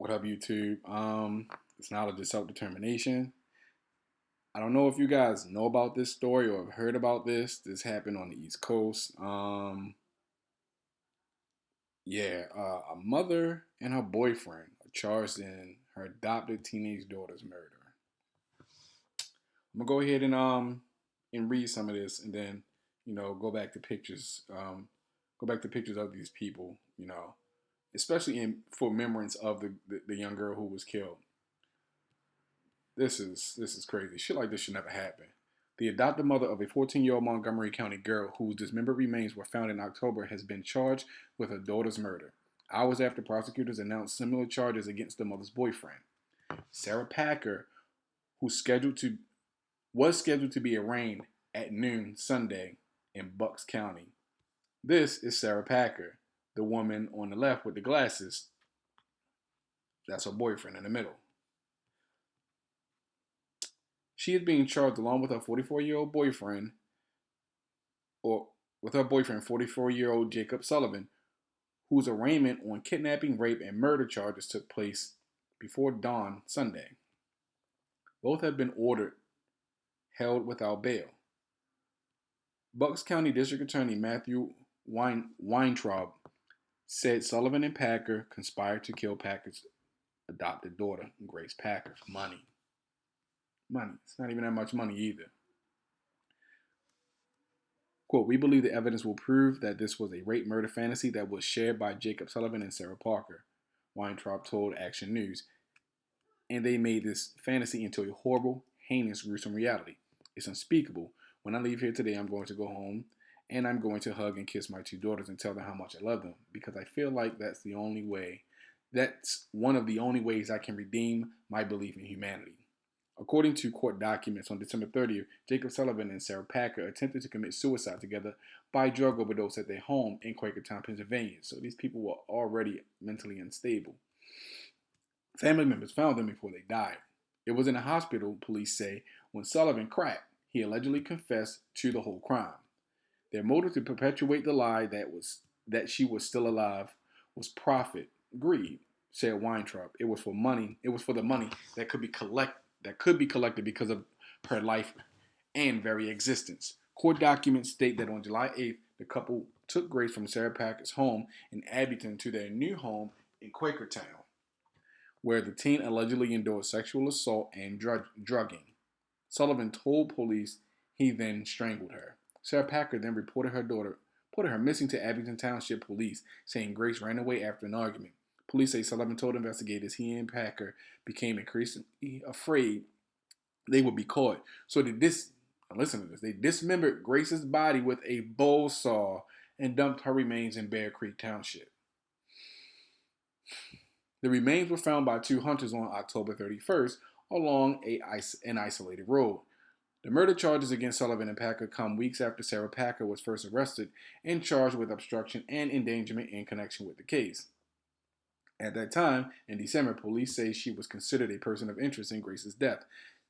What up, YouTube? It's knowledge of self-determination. I don't know if you guys know about this story or have heard about this. This happened on the East Coast. A mother and her boyfriend are charged in her adopted teenage daughter's murder. I'm gonna go ahead and read some of this, and then go back to pictures. Go back to pictures of these people. Especially in for remembrance of the young girl who was killed. This is crazy. Shit like this should never happen. The adopted mother of a 14-year-old Montgomery County girl whose dismembered remains were found in October has been charged with her daughter's murder, hours after prosecutors announced similar charges against the mother's boyfriend. Sarah Packer, who was scheduled to be arraigned at noon Sunday in Bucks County. This is Sarah Packer, the woman on the left with the glasses. That's her boyfriend in the middle. She is being charged along with her 44-year-old boyfriend, or with her boyfriend, 44-year-old Jacob Sullivan, whose arraignment on kidnapping, rape, and murder charges took place before dawn Sunday. Both have been held without bail. Bucks County District Attorney Matthew Weintraub said Sullivan and Packer conspired to kill Packer's adopted daughter, Grace Packer, for money. It's not even that much money either. Quote, we believe the evidence will prove that this was a rape murder fantasy that was shared by Jacob Sullivan and Sarah Parker, Weintraub told Action News. And they made this fantasy into a horrible, heinous, gruesome reality. It's unspeakable. When I leave here today, I'm going to go home and I'm going to hug and kiss my two daughters and tell them how much I love them because I feel like that's one of the only ways I can redeem my belief in humanity. According to court documents, on December 30th, Jacob Sullivan and Sarah Packer attempted to commit suicide together by drug overdose at their home in Quakertown, Pennsylvania. So these people were already mentally unstable. Family members found them before they died. It was in a hospital, police say, when Sullivan cracked. He allegedly confessed to the whole crime. Their motive to perpetuate the lie that she was still alive was profit, greed, said Weintraub. It was for money. It was for the money that could be collected because of her life and very existence. Court documents state that on July 8th, the couple took Grace from Sarah Packer's home in Abington to their new home in Quakertown, where the teen allegedly endured sexual assault and drugging. Sullivan told police he then strangled her. Sarah Packer then reported her missing to Abington Township Police, saying Grace ran away after an argument. Police say Sullivan told investigators he and Packer became increasingly afraid they would be caught. So listen to this. They dismembered Grace's body with a bow saw and dumped her remains in Bear Creek Township. The remains were found by two hunters on October 31st along an isolated road. The murder charges against Sullivan and Packer come weeks after Sarah Packer was first arrested and charged with obstruction and endangerment in connection with the case. At that time, in December, police say she was considered a person of interest in Grace's death.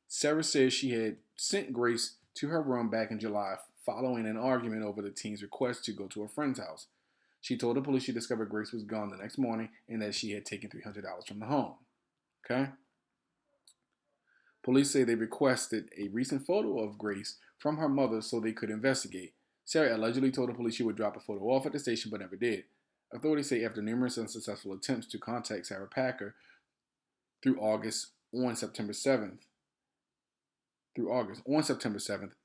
Sarah says she had sent Grace to her room back in July following an argument over the teen's request to go to a friend's house. She told the police she discovered Grace was gone the next morning and that she had taken $300 from the home. Okay? Police say they requested a recent photo of Grace from her mother so they could investigate. Sarah allegedly told the police she would drop a photo off at the station but never did. Authorities say after numerous unsuccessful attempts to contact Sarah Packer on September 7th,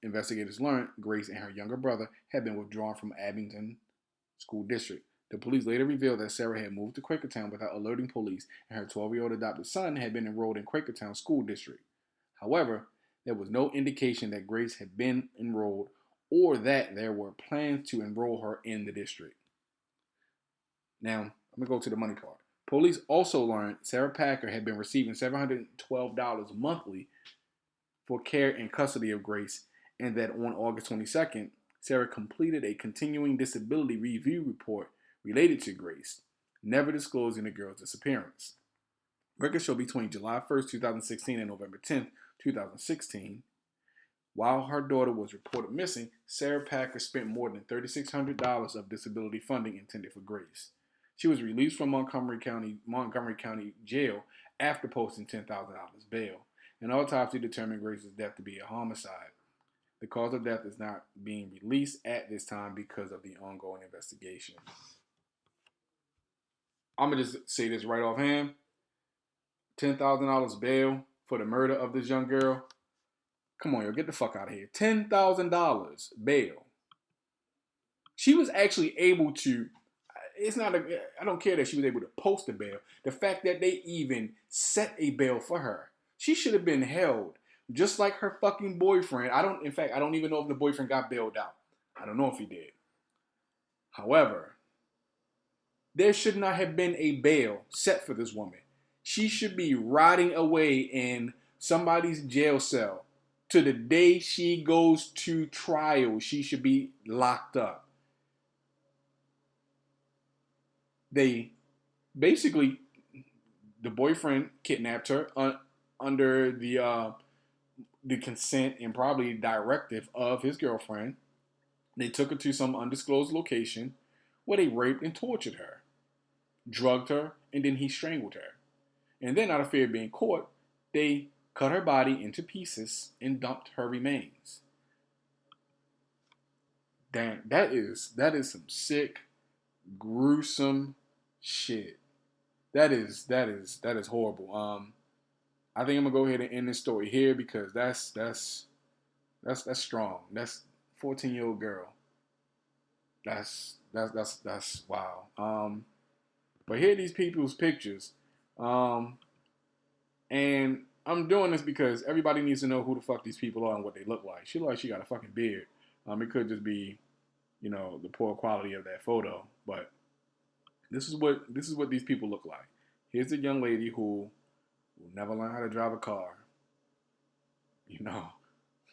investigators learned Grace and her younger brother had been withdrawn from Abington School District. The police later revealed that Sarah had moved to Quakertown without alerting police and her 12-year-old adopted son had been enrolled in Quakertown School District. However, there was no indication that Grace had been enrolled or that there were plans to enroll her in the district. Now, I'm going to go to the money part. Police also learned Sarah Packer had been receiving $712 monthly for care and custody of Grace, and that on August 22nd, Sarah completed a continuing disability review report related to Grace, never disclosing the girl's disappearance. Records show between July 1st, 2016 and November 10th, 2016, while her daughter was reported missing, Sarah Packer spent more than $3,600 of disability funding intended for Grace. She was released from Montgomery County Jail after posting $10,000 bail. An autopsy determined Grace's death to be a homicide. The cause of death is not being released at this time because of the ongoing investigation. I'm gonna just say this right offhand: $10,000 bail for the murder of this young girl. Come on, yo, get the fuck out of here. $10,000 bail. She was actually able to. It's not a. I don't care that she was able to post a bail. The fact that they even set a bail for her, she should have been held just like her fucking boyfriend. I don't. In fact, I don't even know if the boyfriend got bailed out. I don't know if he did. However, there should not have been a bail set for this woman. She should be rotting away in somebody's jail cell to the day she goes to trial. She should be locked up. They basically, the boyfriend kidnapped her under the consent and probably directive of his girlfriend. They took her to some undisclosed location where they raped and tortured her, drugged her, and then he strangled her. And then, out of fear of being caught, they cut her body into pieces and dumped her remains. Damn, that is some sick, gruesome shit. That is horrible. I think I'm gonna go ahead and end this story here because that's strong. That's 14-year-old girl. That's wow. But here are these people's pictures. And I'm doing this because everybody needs to know who the fuck these people are and what they look like. She looks like she got a fucking beard. It could just be, the poor quality of that photo. But this is what these people look like. Here's a young lady who will never learn how to drive a car. Will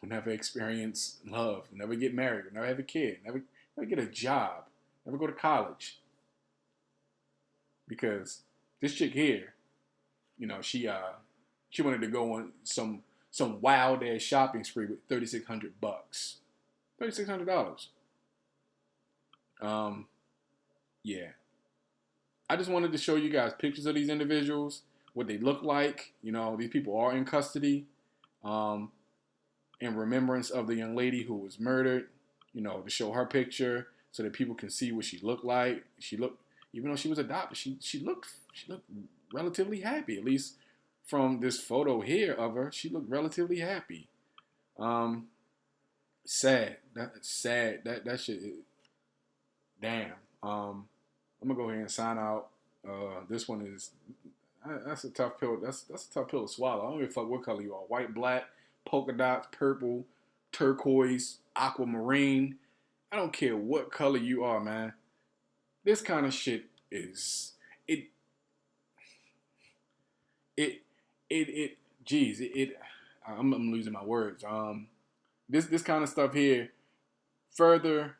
never experience love, will never get married, will never have a kid, never get a job, never go to college. Because this chick here, she wanted to go on some wild ass shopping spree with $3,600. $3,600. Yeah. I just wanted to show you guys pictures of these individuals, what they look like. These people are in custody. In remembrance of the young lady who was murdered, to show her picture so that people can see what she looked like. Even though she was adopted, she looked relatively happy. At least from this photo here of her, she looked relatively happy. Sad. That's sad. That shit. Damn. I'm gonna go ahead and sign out. This one is that's a tough pill. That's a tough pill to swallow. I don't give a fuck what color you are. White, black, polka dots, purple, turquoise, aquamarine. I don't care what color you are, man. This kind of shit is I'm losing my words. This kind of stuff here further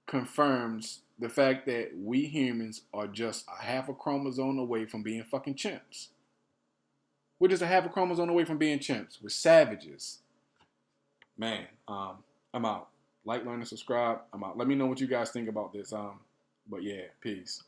confirms the fact that we humans are just a half a chromosome away from being fucking chimps. We're just a half a chromosome away from being chimps. We're savages. Man, I'm out. Like, learn, and subscribe. I'm out. Let me know what you guys think about this. But yeah, peace.